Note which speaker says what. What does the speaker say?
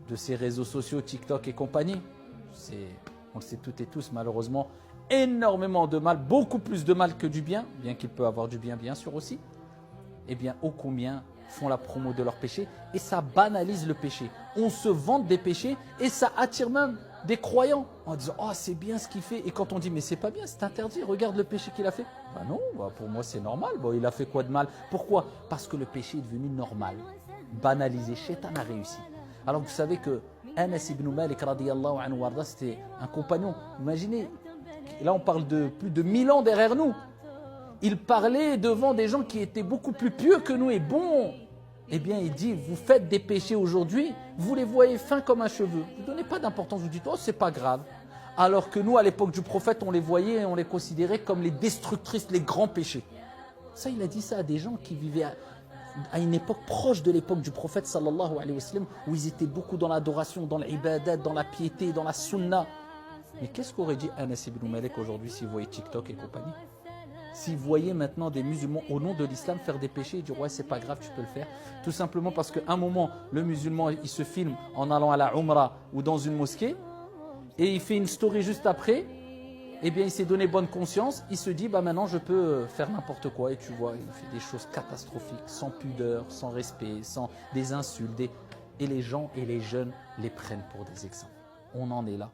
Speaker 1: de ces réseaux sociaux, TikTok et compagnie. On le sait toutes et tous, malheureusement, énormément de mal, beaucoup plus de mal que du bien, bien qu'il peut avoir du bien, bien sûr aussi. Eh bien, ô combien font la promo de leur péché et ça banalise le péché. On se vante des péchés et ça attire même des croyants en disant « Oh, c'est bien ce qu'il fait ». Et quand on dit « Mais c'est pas bien, c'est interdit, regarde le péché qu'il a fait ». Ben non, pour moi c'est normal. Il a fait quoi de mal? Pourquoi? Parce que le péché est devenu normal, banalisé. Shaitan a réussi. Alors vous savez que Anas ibn Malik radiyallahu anhu warda, c'était un compagnon. Imaginez, là on parle de plus de 1000 ans derrière nous. Il parlait devant des gens qui étaient beaucoup plus pieux que nous et bons. Eh bien, il dit, vous faites des péchés aujourd'hui, vous les voyez fins comme un cheveu. Vous ne donnez pas d'importance, vous dites, oh, c'est pas grave. Alors que nous, à l'époque du prophète, on les voyait et on les considérait comme les destructrices, les grands péchés. Ça, il a dit ça à des gens qui vivaient à une époque proche de l'époque du prophète, sallallahu alayhi wa sallam, où ils étaient beaucoup dans l'adoration, dans l'ibadat, dans la piété, dans la sunna. Mais qu'est-ce qu'aurait dit Anas ibn Malik aujourd'hui s'il voyait TikTok et compagnie? Si vous voyez maintenant des musulmans au nom de l'islam faire des péchés, il dit ouais c'est pas grave, tu peux le faire. Tout simplement parce qu'à un moment, le musulman il se filme en allant à la Umrah ou dans une mosquée et il fait une story juste après, eh bien il s'est donné bonne conscience, il se dit bah maintenant je peux faire n'importe quoi et tu vois, il fait des choses catastrophiques, sans pudeur, sans respect, sans des insultes, et les gens et les jeunes les prennent pour des exemples. On en est là.